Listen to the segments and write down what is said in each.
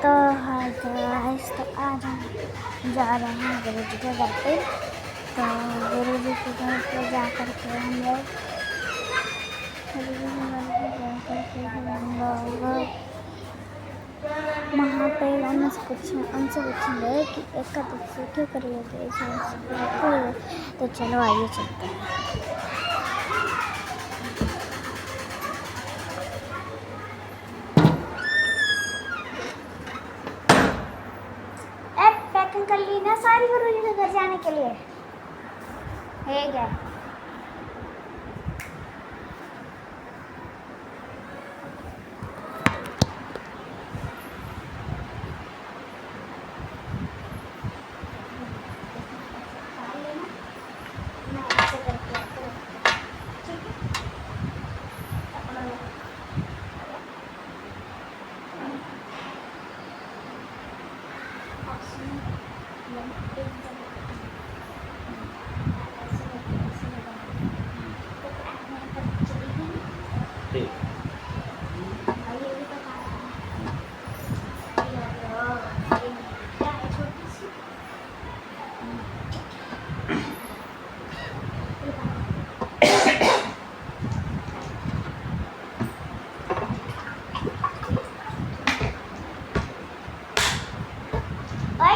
तो hi guys, तो आज हम जा रहे हैं गुरु जी के घर पे। तो गुरु जी के घर पे जा कर के हम लोग वहाँ पे उनसे पूछेंगे कि एकादशी क्यों कर लेते हैं। तो चलो आइए चलते हैं। पैकिंग कर ली ना सारी गुरु जी के घर जाने के लिए? है क्या?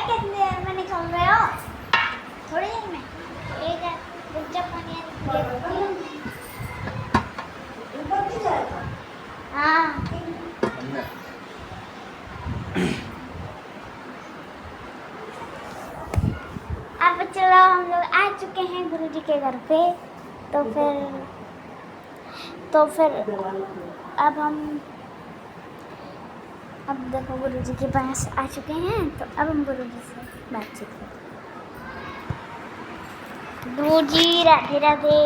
कितनी देर में निकल रहे हो? थोड़ी देर में हाँ। अब चलो हम लोग आ चुके हैं गुरु जी के घर पे। तो फिर अब देखो गुरु जी के पास आ चुके हैं। तो अब हम गुरु जी से बातचीत करते हैं। गुरु जी राधे राधे।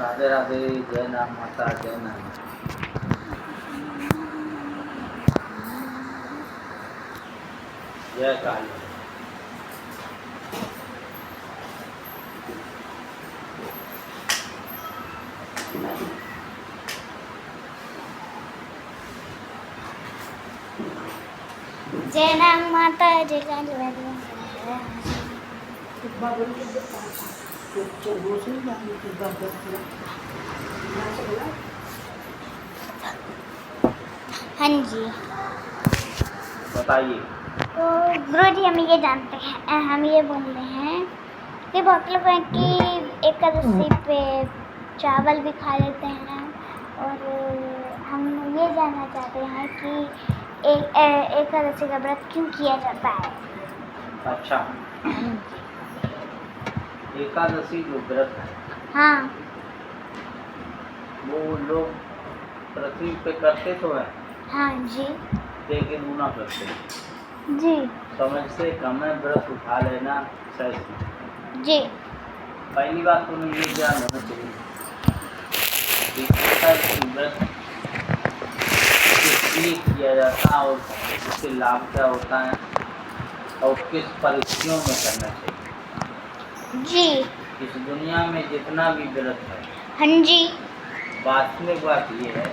राधे राधे। जय नाम माता, जय नाम। जय काली। जय नाम माता, जय काली। हाँ जी, बताइए। तो गुरु जी हम ये जानते हैं, हम ये बोल रहे हैं कि बहुत लोग हैं कि एकादशी पे चावल भी खा लेते हैं। और हम ये जानना चाहते हैं कि एकादशी का व्रत क्यों किया जाता है। अच्छा, एकादशी जो व्रत है, हाँ, वो लोग पृथ्वी पे करते तो है, हाँ जी, लेकिन वो ना करते जी, समझते कम है, व्रत उठा लेना सही। जी, पहली बात तो ये ज्ञान होना चाहिए कि एकादशी व्रत किस लिए किया जाता है और इसके लाभ क्या होता है और किस परिस्थितियों में करना चाहिए। जी, इस दुनिया में जितना भी व्रत है, हाँ जी, वास्तविक बात ये है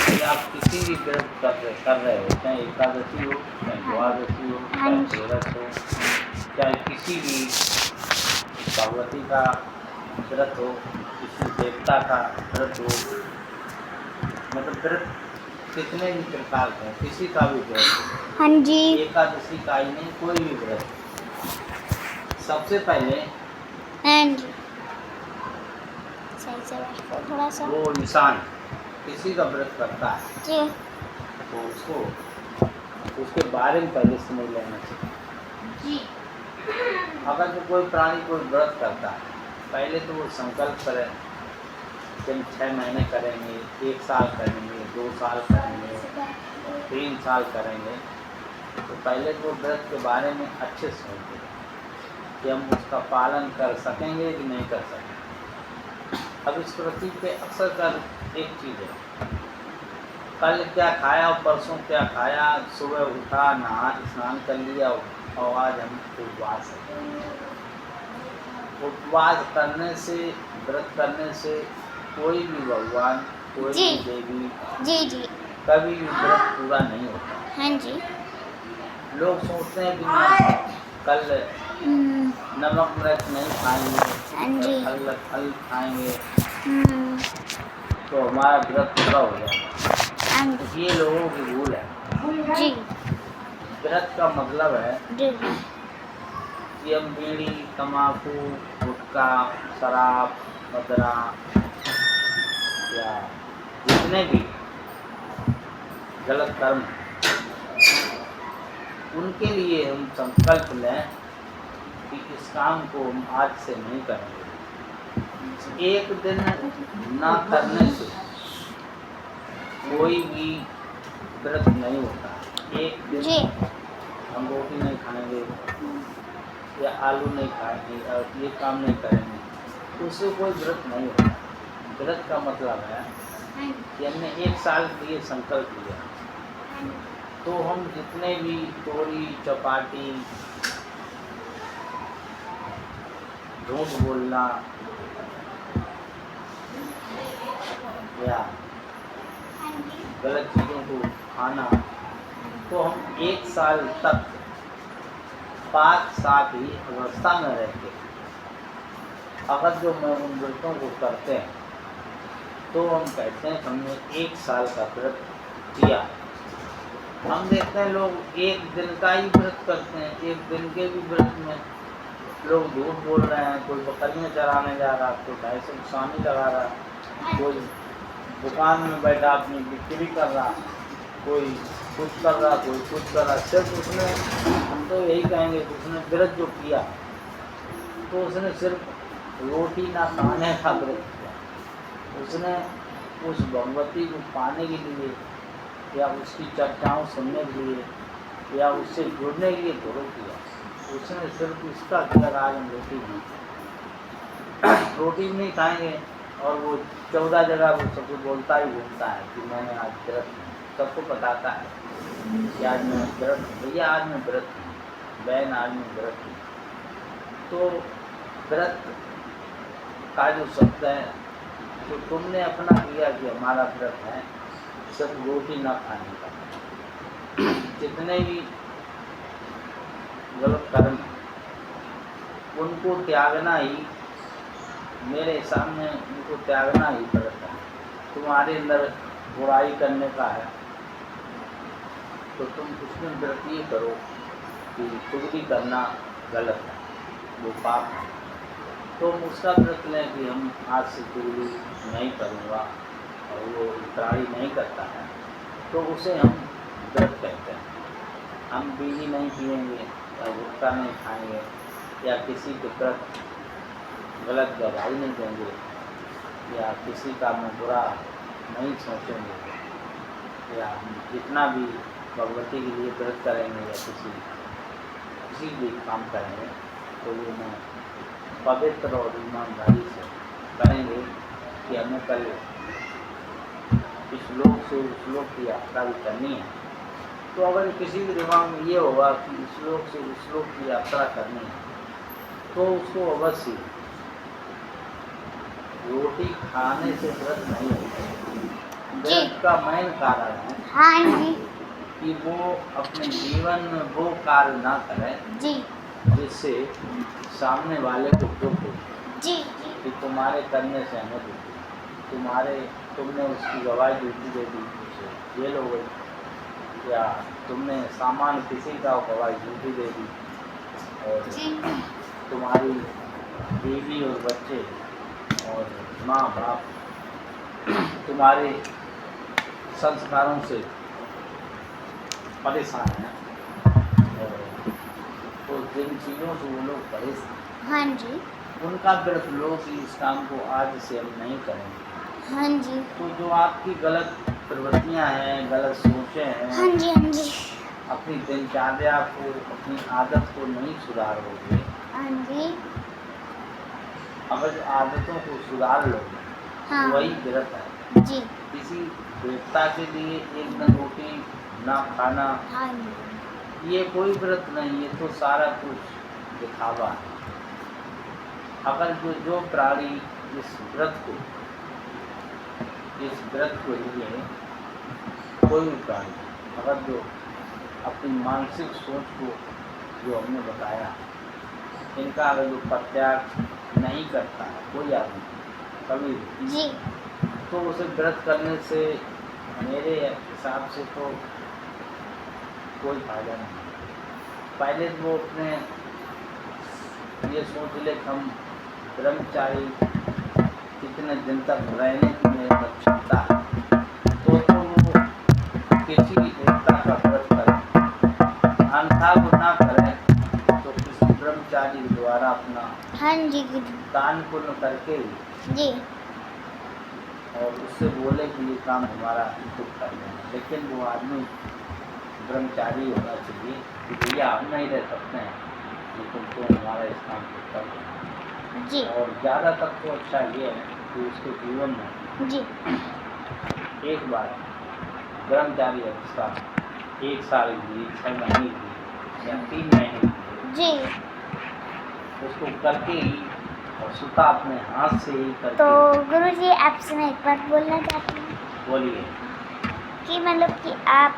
कि आप किसी भी व्रत कर रहे हो, चाहे एकादशी हो, चाहे द्वादशी हो, चाहे तेरस हो, चाहे किसी भी भगवती का व्रत हो, किसी देवता का व्रत हो, मतलब व्रत कितने भी प्रकार के हैं, किसी का भी व्रत हो, हाँ जी, एकादशी का ही नहीं, कोई भी व्रत। सबसे पहले हाँ जी, सही से बैठो थोड़ा सा। वो इंसान किसी का व्रत करता है जी, तो उसको उसके बारे में पहले समझ लेना चाहिए। जी, अगर तो कोई प्राणी कोई व्रत करता है, पहले तो वो संकल्प करे कि हम 6 महीने करेंगे, 1 साल करेंगे, 2 साल करेंगे, 3 साल करेंगे। तो पहले तो व्रत के बारे में अच्छे से सोचें कि हम उसका पालन कर सकेंगे कि नहीं कर सकेंगे। अब इस पृथ्वी पे अक्सर कर एक चीज़ है, कल क्या खाया और परसों क्या खाया, सुबह उठा, नहा स्नान कर लिया और आज हम उपवास है। उपवास करने से, व्रत करने से कोई भी भगवान, कोई जी, भी देवी जी, जी, कभी भी व्रत पूरा नहीं होता। हाँ जी, लोग सोचते हैं कि कल नमक मिर्च नहीं खाएंगे, हाँ जी। फल फल खाएंगे हम्म, तो हमारा व्रत पूरा हो जाएगा। हाँ जी। ये लोगों की भूल है। जी व्रत का मतलब है जी कि हम बीड़ी, तम्बाकू, गुटखा, शराब, मदरा या जितने भी गलत कर्म हैं, उनके लिए हम संकल्प लें कि इस काम को हम आज से नहीं करेंगे। एक दिन ना करने से कोई भी व्रत नहीं होता। एक दिन जी हम रोटी नहीं खाएंगे या आलू नहीं खाएंगे और ये काम नहीं करेंगे तो उससे कोई व्रत नहीं होता। व्रत का मतलब है कि हमने एक साल के लिए संकल्प लिया तो हम जितने भी चोरी, चपाटी, झूठ बोलना या गलत चीज़ों को खाना, तो हम एक साल तक पाक साथ ही अवस्था में रहते अगर जो मैं उन व्रतों को करते हैं तो हम कहते हैं हमने एक साल का व्रत किया। हम देखते हैं लोग एक दिन का ही व्रत करते हैं। एक दिन के भी व्रत में लोग झूठ बोल रहे हैं, कोई बकरियाँ चराने जा रहा, कोई ढाई सौ सानी लगा रहा, कोई दुकान में बैठा अपनी बिक्री कर रहा, कोई कुछ कर रहा, कोई कुछ कर रहा। सिर्फ उसने, हम तो यही कहेंगे कि उसने व्रत जो किया तो उसने सिर्फ रोटी ना खाने का व्रत किया। उसने उस भगवती को पाने के लिए या उसकी चर्चाओं सुनने के लिए या उससे जुड़ने के लिए थोड़ा किया। उसने सिर्फ इसका किया आज हम रोटी भी नहीं खाएंगे और वो 14 जगह वो सबको बोलता ही बोलता है कि मैंने आज व्रत किया। सबको बताता है कि आज मैं व्रत, भैया आज मैं व्रत हूँ, बहन आज मैं व्रत हूँ। तो व्रत का जो शब्द है तो तुमने अपना किया कि हमारा व्रत है सिर्फ रोटी ना खाने का। जितने भी गलत कर्म उनको त्यागना ही, मेरे सामने उनको त्यागना ही पड़ता है। तुम्हारे अंदर बुराई करने का है तो तुम उसमें व्रत ये करो कि चुगली करना गलत है, वो पाप है। तो हम उसका व्रत लें कि हम आज से चुगली नहीं करूँगा और वो इतरारी नहीं करता है तो उसे हम व्रत कहते हैं। हम बीड़ी नहीं पिएंगे या गुटखा नहीं खाएंगे या किसी के प्रति गलत गवाही नहीं देंगे या किसी का मुँह बुरा नहीं सोचेंगे या जितना भी भगवती के लिए व्रत करेंगे या किसी भी काम करेंगे तो ये मैं पवित्र और ईमानदारी से करेंगे कि हमें कल इस लोक से उस लोक की यात्रा भी करनी है। तो अगर किसी के दिमाग में ये होगा कि इस लोक से उस लोक की यात्रा करनी है तो उसको अवश्य रोटी खाने से व्रत नहीं होता। व्रत का मेन कारण है हाँ जी कि वो अपने जीवन में वो कार्य ना करे जी जिससे सामने वाले को दुख हो जी कि तुम्हारे करने से हमें दुख हो, तुमने उसकी गवाही झूठी दे दी, उसे जेल हो गई, या तुमने सामान किसी का गवाही झूठी दे दी और जी तुम्हारी बीवी और बच्चे और माँ बाप तुम्हारे संस्कारों से परेशान हैं और तो जिन चीज़ों से वो लोग परेशान, हाँ जी उनका व्रत लो कि इस काम को आज से हम नहीं करेंगे। हाँ जी तो जो आपकी गलत प्रवृत्तियां हैं, गलत सोचें हैं, हाँ जी हाँ जी अपनी दिनचर्या को, अपनी आदत को नहीं सुधारोगे, हाँ जी अगर आदतों को सुधार लोगे हाँ तो वही व्रत है। जी किसी देवता के लिए एक दिन रोटी ना खाना हाँ जी ये कोई व्रत नहीं, ये तो सारा कुछ दिखावा है। अगर जो प्राणी इस व्रत को लिए कोई भी प्राणी अगर जो अपनी मानसिक सोच को जो हमने बताया, इनका अगर जो प्रत्याग नहीं करता है कोई आदमी कभी भी, जी तो उसे व्रत करने से मेरे हिसाब से तो कोई फायदा नहीं है। पहले तो वो अपने ये सोच ले कि हम ब्रह्मचारी कितने दिन तक रहने की मेरे में क्षमता है, तो वो किसी एकता का व्रत करें, अन्यथा वो ना करें तो किसी ब्रह्मचारी द्वारा अपना हाँ जी गुरु दान पुण्य करके ही जी और उससे बोले कि ये काम हमारा खुद कर लेना, लेकिन वो आदमी ब्रह्मचारी होना चाहिए कि भैया हम नहीं रह सकते हैं, लेकिन तो हमारा इस काम को कर लेना। जी और ज़्यादा तक तो अच्छा ये है कि उसके जीवन में जी एक बार ब्रह्मचारी अवस्था 1 साल की, 6 महीने की या 3 महीने की जी उसको करके ही और सूता अपने हाथ से ही करके। तो गुरु जी आपसे मैं एक बात बोलना चाहती हूँ बोलिए। कि मतलब कि आप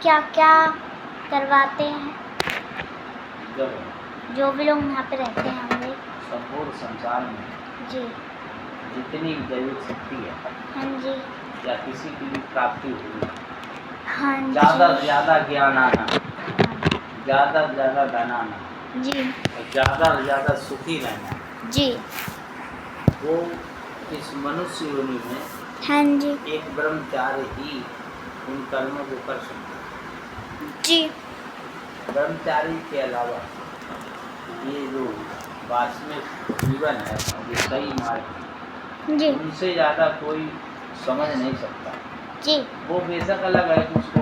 क्या क्या करवाते हैं जब जो भी लोग यहाँ पे रहते हैं हमारे। संपूर्ण संसार में जी जितनी भी दैविक शक्ति है हाँ जी या किसी की भी प्राप्ति हुई, हाँ जी ज़्यादा से ज़्यादा ज्ञान आना, ज़्यादा से ज़्यादा धन आना जी और ज़्यादा से ज़्यादा सुखी रहना, जी वो इस मनुष्य योनि में हाँ जी एक ब्रह्मचारी ही उन कर्मों को कर सकता है। जी ब्रह्मचारी के अलावा ये जो वास्तविक जीवन है, ये सही मार्ग है, जी उनसे ज़्यादा कोई समझ नहीं सकता। जी वो बेशक अलग है कि उसको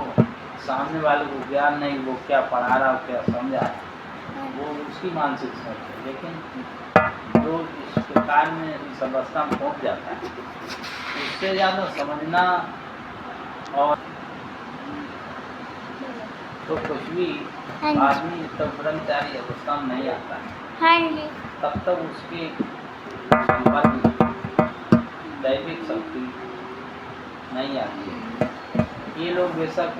सामने वाले को ज्ञान नहीं, वो क्या पढ़ा रहा हो क्या समझा रहा है, वो उसकी मानसिक सोच है, लेकिन जो इस प्रकार में इस अवस्था में पहुँच जाता है उससे ज़्यादा समझना और तो कुछ भी हाँ जी आदमी तब ब्रह्मचारी अवस्था में नहीं आता है, हाँ जी तब तक उसके संपर्क दैविक शक्ति नहीं आती है। ये लोग बेशक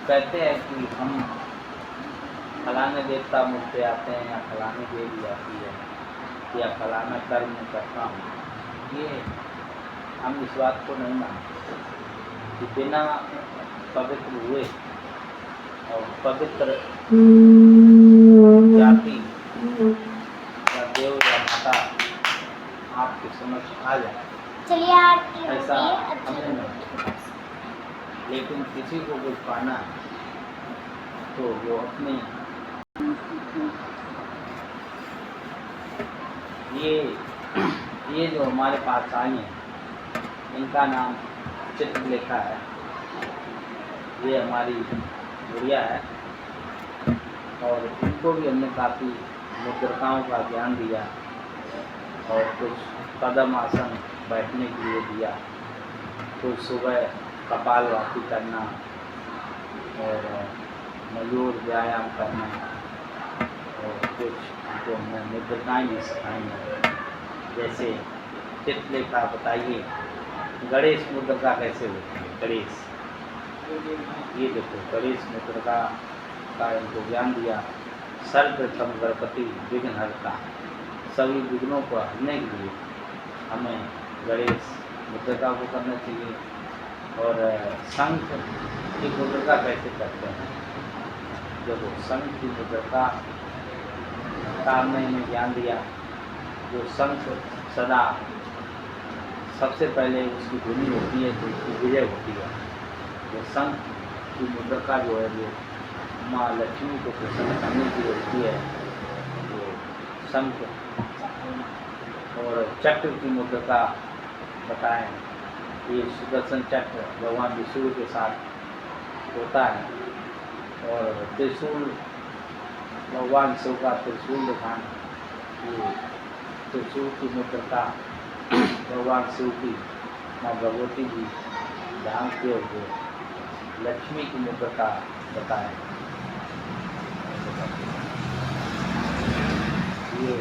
कहते हैं कि हम फलाने देवता मुझ पे आते हैं या फलाने देवी आती है या फलाना कर्म करता हूँ, ये हम इस बात को नहीं मानते कि बिना पवित्र हुए और पवित्र जाति या देव या माता आपके समझ आ जाए, चलिए आरती ऐसा होती है अच्छा हमें नहीं। लेकिन किसी को कुछ पाना है तो वो अपने ये जो हमारे पास आई हैं, इनका नाम चित्रलेखा है, ये हमारी गुड़िया है और इनको भी हमने काफ़ी मुद्रिकाओं का ज्ञान दिया और कुछ कदम आसन बैठने के लिए दिया, कुछ सुबह कपालभाति करना और मयूर व्यायाम करना और कुछ जो हमने मुद्रिकाएँ भी सिखाई हैं। जैसे चित्रलेखा बताइए गणेश मुद्रिका कैसे होती है। गणेश, ये देखो गणेश मुद्रिका का इनको ज्ञान दिया। सर्वप्रथम गणपति विघ्नहर्ता, सभी विघ्नों को हरने के लिए हमें गणेश मुद्रिका को करना चाहिए। और शंख की मुद्रिका कैसे करते हैं, देखो शंख की मुद्रिका का हमने इन्हें ज्ञान दिया। जो शंख सदा सबसे पहले उसकी ध्वनि होती है तो उसकी विजय होती है। जो शंख की मुद्रिका जो है वो माँ लक्ष्मी को प्रसन्न करने की होती है। तो शंख और चक्र की मुद्रिका बताएं, ये सुदर्शन चक्र भगवान विष्णु के साथ होता है और त्रिशूल भगवान शिव का त्रिशूल दिखाना, ये त्रिशूल की मुद्रिका भगवान शिव की माँ भगवती जी ध्यान किए हुए लक्ष्मी की मुद्रिका बताएं। ये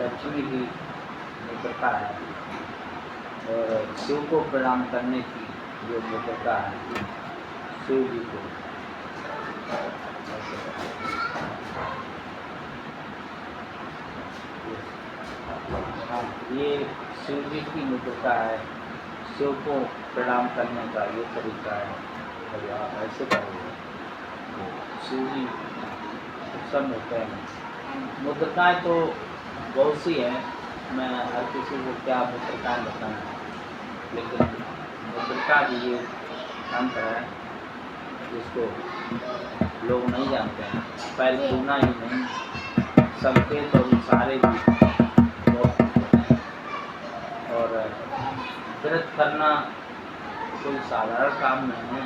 लक्ष्मी की मुद्रिका है और शिव को प्रणाम करने की जो मुद्रिका है शिव जी को हाँ, ये शिव जी की मुद्रिका है। शिव को प्रणाम करने का ये तरीका है। भाई आप ऐसे करोगे तो शिव जी प्रसन्न होते हैं। मुद्रिकाएँ तो बहुत सी हैं, मैं हर किसी को क्या मुद्रिकाएँ बताऊँ, लेकिन मुद्रिका भी ये तंत्र है जिसको लोग नहीं जानते हैं। पहले सुना ही नहीं, संकेत और इशारे भी बहुत होते हैं। और व्रत करना कोई साधारण काम नहीं है।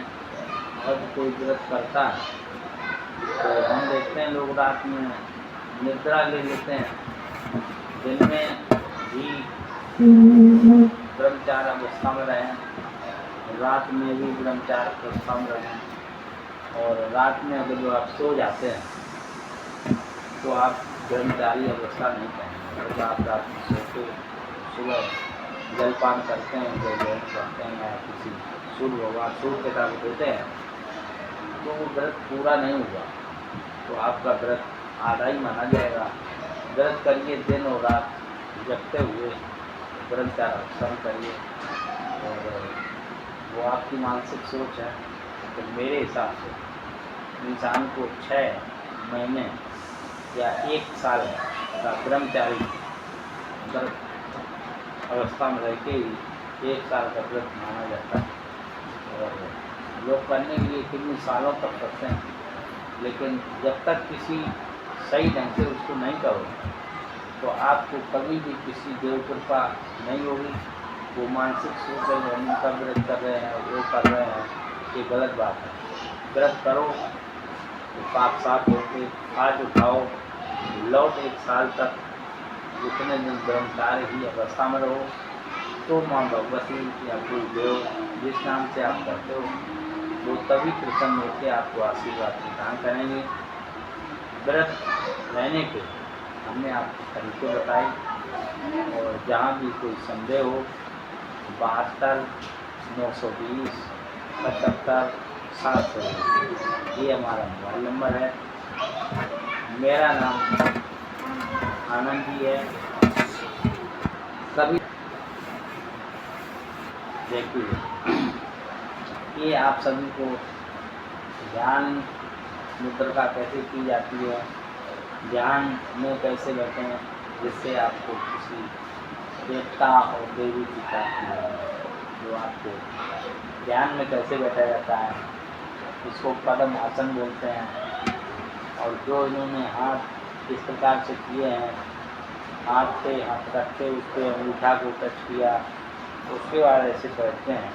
और कोई व्रत करता है तो हम देखते हैं लोग रात में निद्रा ले लेते हैं, दिन में भी ब्रह्मचार्य अवस्था में रहें, रात में भी ब्रह्मचार्य अवस्था में रहें। और रात में अगर जो आप सो जाते हैं तो आप ब्रह्मचारी अवस्था नहीं कहेंगे। जब आप रात में सोते सुबह जलपान करते हैं, जो ग्रहण करते हैं या किसी सूर्य भगवान सूर्य के साथ देते हैं तो वो व्रत पूरा नहीं हुआ, तो आपका व्रत आधा ही माना जाएगा। व्रत करिए, दिन और रात जगते हुए ब्रह्मचार्य अवस्था करिए। और वो आपकी मानसिक सोच है। तो मेरे हिसाब से इंसान को 6 महीने या 1 साल का ब्रह्मचारी अवस्था में रह के ही 1 साल का व्रत माना जाता है। और लोग करने के लिए कितने सालों तक करते हैं, लेकिन जब तक किसी सही ढंग से उसको नहीं करो तो आपको कभी भी किसी देव कृपा नहीं होगी। वो मानसिक सोच है हम उनका व्रत कर रहे हैं, वो कर रहे हैं, ये गलत बात है। व्रत करो तो पाप साफ होके आज उठाओ, लौट 1 साल तक जितने दिन ब्रह्मचार्य ही अवस्था में रहो तो माँ भगवती या कोई देव जिस नाम से आप करते हो वो तभी प्रसन्न होकर आपको आशीर्वाद प्रदान करेंगे। व्रत रहने के हमने आपको तरीके बताए। और जहाँ भी कोई संदेह हो 72 920 75 700 ये हमारा मोबाइल नंबर है। मेरा नाम आनंद जी है। सभी देखिए ये आप सभी को ध्यान मुद्रा कैसे की जाती है, ध्यान में कैसे बैठें जिससे आपको किसी देवता और देवी की प्राप्ति हो, जो आपको ध्यान में कैसे बैठा जाता है इसको पद्म आसन बोलते हैं। और जो इन्होंने हाथ इस प्रकार से किए हैं, हाथ पे हाथ रख के उस पर अंगूठा को टच किया उसके बाद ऐसे बैठते हैं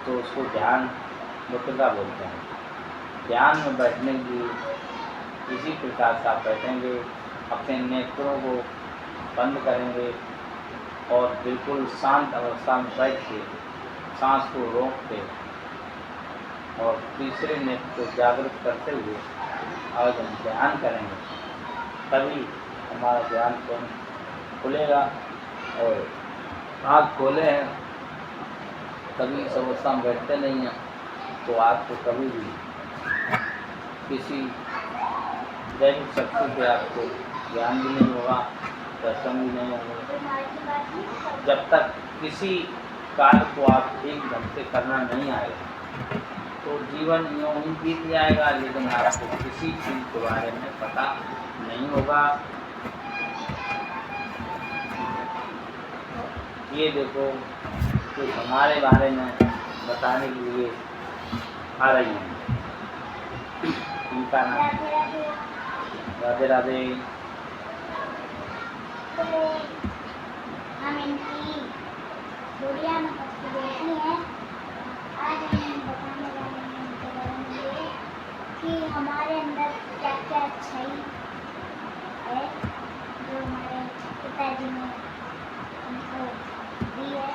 तो उसको ध्यान मुद्रा बोलते हैं। ध्यान में बैठने की इसी प्रकार से आप बैठेंगे, अपने नेत्रों को बंद करेंगे और बिल्कुल शांत अवस्था में बैठ के सांस को रोक के और तीसरे नेत्र को जागृत करते हुए आज हम ध्यान करेंगे, तभी हमारा ध्यान खुलेगा। और आँख खोले हैं तभी इस अवस्था में बैठते नहीं हैं तो आपको कभी भी किसी दैविक शक्ति पे आपको ज्ञान भी नहीं होगा, दर्शन भी नहीं होगा। जब तक किसी कार्य को आप ठीक ढंग से करना नहीं आएगा तो जीवन यूँ ही बीत जाएगा, लेकिन आपको किसी चीज़ के बारे में पता नहीं होगा। ये देखो कुछ हमारे बारे में बताने के लिए आ रही हैं। इनका नाम राधे राधे। तो हम इनकी गुड़िया में बेटी हैं। आज हम बताने वाले हैं इनके बारे में ये कि हमारे अंदर क्या क्या अच्छाई है जो हमारे पिताजी ने हमको दी है।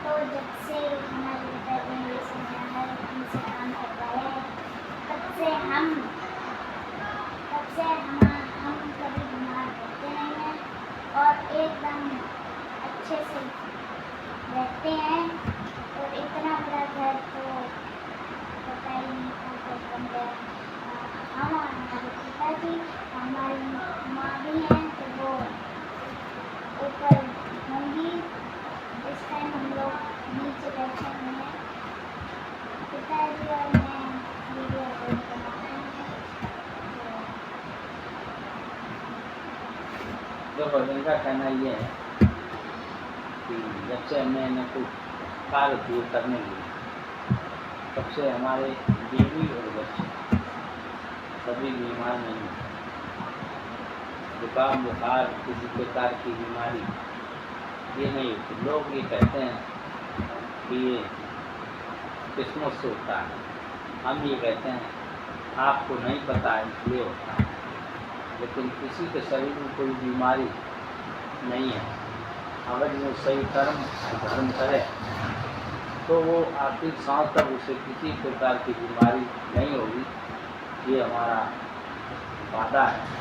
तो जब से हमारे पिताजी ने ये समझाया हमसे काम करवाया है तब से हम कभी बीमार होते नहीं हैं और एकदम अच्छे से रहते हैं। भजन का कहना ये है कि जब से हमने इन्हें कुछ कार्य पूर्ण करने लिए तब से हमारे बीवी और बच्चे सभी बीमार नहीं होते। जुकाम बुखार किसी प्रकार की बीमारी ये नहीं होती। लोग ये कहते हैं कि ये किस्मत से होता है, हम ये कहते हैं आपको नहीं पता है इसलिए होता है, लेकिन किसी के शरीर में कोई बीमारी नहीं है। अगर वो सही धर्म करे तो वो आखिरी सांस तक उसे किसी प्रकार की बीमारी नहीं होगी, ये हमारा वादा है।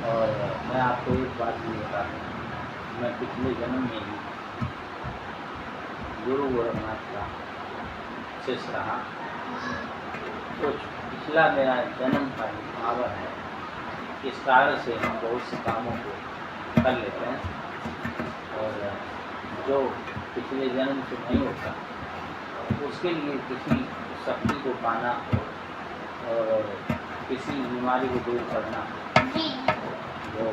और मैं आपको एक बात भी बता दूँ, मैं पिछले जन्म में ही गुरु गोरखनाथ का शिष्य रहा। तो पिछला मेरा जन्म का पावर है, इस कारण से हम बहुत से कामों को कर लेते हैं और जो पिछले जन्म से नहीं होता उसके लिए किसी शक्ति को पाना और किसी बीमारी को दूर करना वो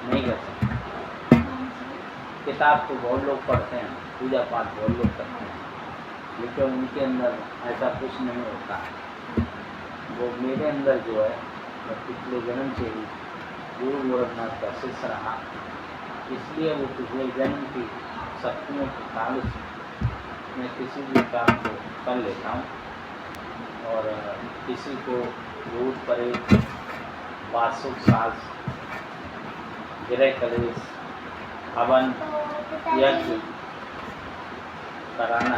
नहीं कर सकते। किताब तो बहुत लोग पढ़ते हैं, पूजा पाठ बहुत लोग करते हैं, लेकिन उनके अंदर ऐसा कुछ नहीं होता। वो मेरे अंदर जो है, मैं पिछले जन्म से ही गुरु गोरखनाथ का शिष्य रहा, इसलिए वो पिछले जन्म की शक्तियों के कारण से मैं किसी भी काम को कर लेता हूँ। और किसी को भूत प्रेत वास्तुक साज गृह कलेश हवन यज्ञ कराना,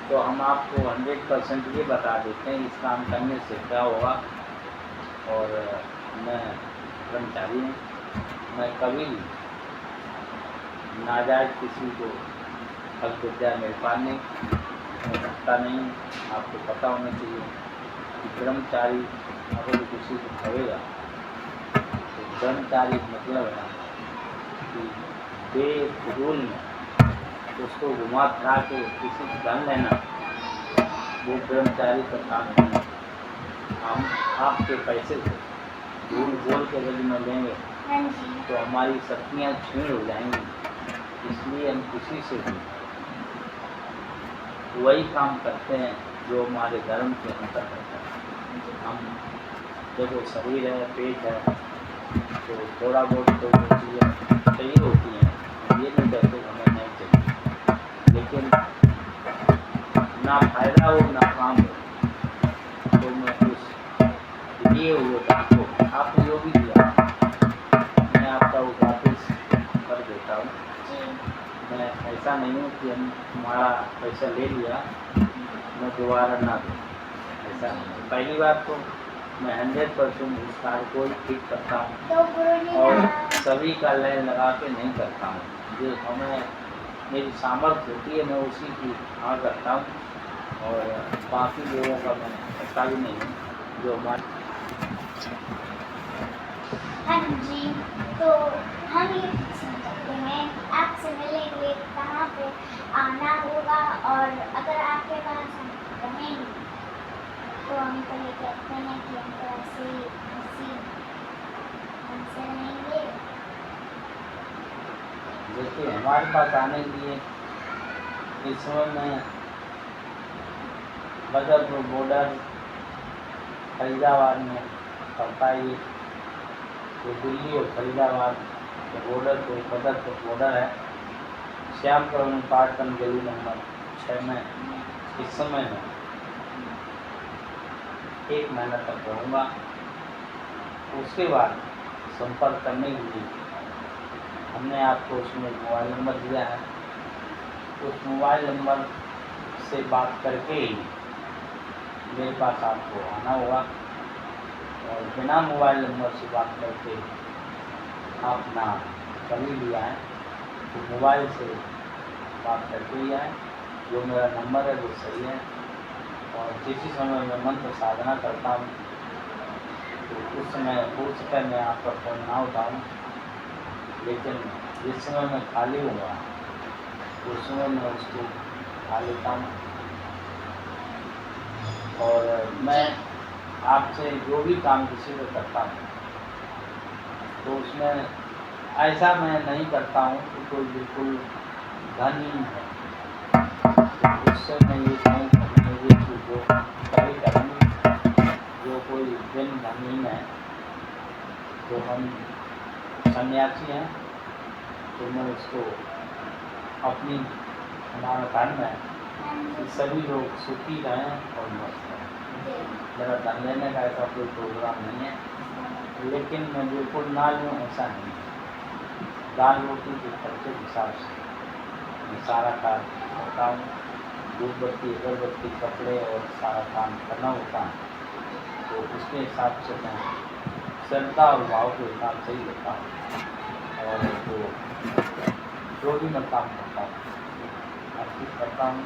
तो हम आपको 100% ये बता देते हैं इस काम करने से क्या होगा। और मैं ब्रह्मचारी हूँ, मैं कभी भी नाजायज किसी को फल विद्या मेरे पास नहीं, मैं रखता नहीं। आपको पता होना चाहिए कि ब्रह्मचारी अगर किसी को भवेगा तो ब्रह्मचारी मतलब है कि बेफजूल में उसको घुमा फिरा के किसी को धन लेना, वो ब्रह्मचारी का काम नहीं। हम आपके पैसे से झूठ बोल के यदि में लेंगे तो हमारी शक्तियाँ छीन हो जाएंगी, इसलिए हम किसी से भी वही काम करते हैं जो हमारे धर्म के अंतर्गत है। हम देखो शरीर है, पेट है, तो थोड़ा बहुत तो चीज़ें चाहिए होती हैं, हम ये नहीं कहते हमें नहीं चाहिए, लेकिन ना फायदा हो ना काम हो तो मैं कुछ दिए हुए काम को आपको जो भी दिया मैं आपका वो वापस कर देता हूँ। मैं ऐसा नहीं हूँ कि हम तुम्हारा पैसा ले लिया मैं दोबारा ना दूँ, ऐसा नहीं। पहली बात तो मैं 100% उस कार्य को ही ठीक करता हूँ और सभी का लाइन लगा के नहीं करता हूँ। जो हमें मेरी सामर्थ्य होती है मैं उसी की हाँ करता हूँ और बाकी लोगों का मैं ऐसा भी नहीं हूँ जो हमारे। हाँ जी, तो हम ये पूछना चाहते हैं आपसे मिलेंगे कहाँ पे आना होगा, और अगर आपके पास हम रहेंगे तो हम तो ये कहते हैं कि हम तो ऐसे हमसे रहेंगे। देखिए हमारे पास आने के लिए इस समय में बदरपुर बॉर्डर फरीदाबाद में पड़ता है, तो दिल्ली और फरीदाबाद के बॉर्डर को बदरपुर बॉर्डर है। श्याम कॉलोनी पाटन गली नंबर 6 में इस समय में 1 महीना तक रहूँगा। उसके बाद संपर्क करने के लिए हमने आपको उसमें मोबाइल नंबर दिया है, उस मोबाइल नंबर से बात करके ही मेरे पास आपको आना होगा। और बिना मोबाइल नंबर से बात करके आप ना कभी भी आए तो मोबाइल से बात करके ही आए। जो मेरा नंबर है वो सही है, और जिस समय मैं मंत्र साधना करता हूँ तो उस समय हो सकता है मैं आपका फ़ोन ना उठाऊँ, लेकिन जिस समय मैं खाली हूँगा उस समय मैं उसको उठा लेता हूँ। और मैं आपसे जो भी काम किसी को करता हूँ तो उसमें ऐसा मैं नहीं करता हूँ कि कोई बिल्कुल धनी है तो उससे मैं ये कहूँ कि मुझे कि जो कभी करेंगे जो कोई दिन धनी है तो हम सन्यासी हैं तो मैं उसको अपनी हमारा धर्म है कि सभी लोग सुखी रहें और मस्त रहें। मेरा धन लेने का ऐसा कोई प्रोग्राम नहीं है, लेकिन मैं बिल्कुल ना लूँ ऐसा नहीं है। दाल रोटी के खर्चे के हिसाब से मैं सारा काम करता हूँ। धूप बत्ती अगरबत्ती कपड़े और सारा काम करना होता है तो उसके हिसाब से मैं श्रद्धा और भाव के हिसाब से ही लेता हूँ और जो भी मैं काम करता हूँ अर्पित करता हूँ।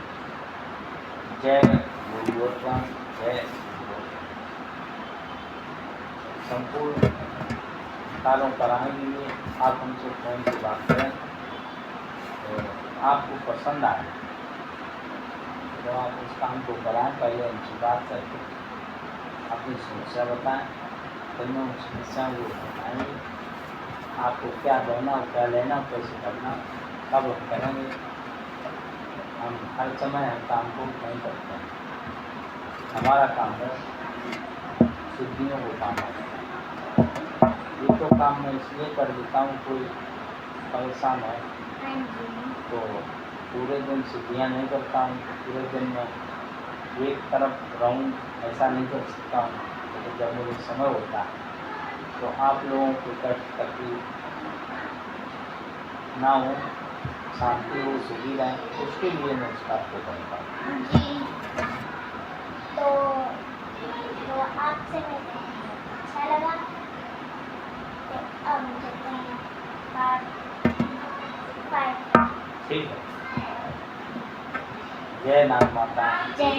जय गुरुवर्धन जय संपूर्ण कार्यों कराने के लिए आप हमसे फोन से बात करें और आपको पसंद आए तो आप उस काम को कराएं। पहले हमसे बात करके अपनी समस्या बताएं, फिर मैं उस समस्याओं को बताएंगे आपको क्या देना हो क्या लेना हो कैसे करना कब हम करेंगे। हम हर समय हम काम को नहीं करते हैं, हमारा काम है सिद्धियों को काम है। ये तो काम मैं इसलिए कर देता हूँ कोई परेशान है तो पूरे दिन सिद्धियाँ नहीं करता हूँ, पूरे दिन मैं एक तरफ रहूँ ऐसा नहीं कर सकता हूँ। तो जब मुझे समय होता है तो आप लोगों को कष्ट तकलीफ ना हो, शांति हो, सुखी रहें, उसके लिए मैं उस कार्य को करता हूँ। जी तो आपसे मिलकर अच्छा लगा। तो अब हम चलते हैं पार्ट 5। ठीक है। जय नाग माता जय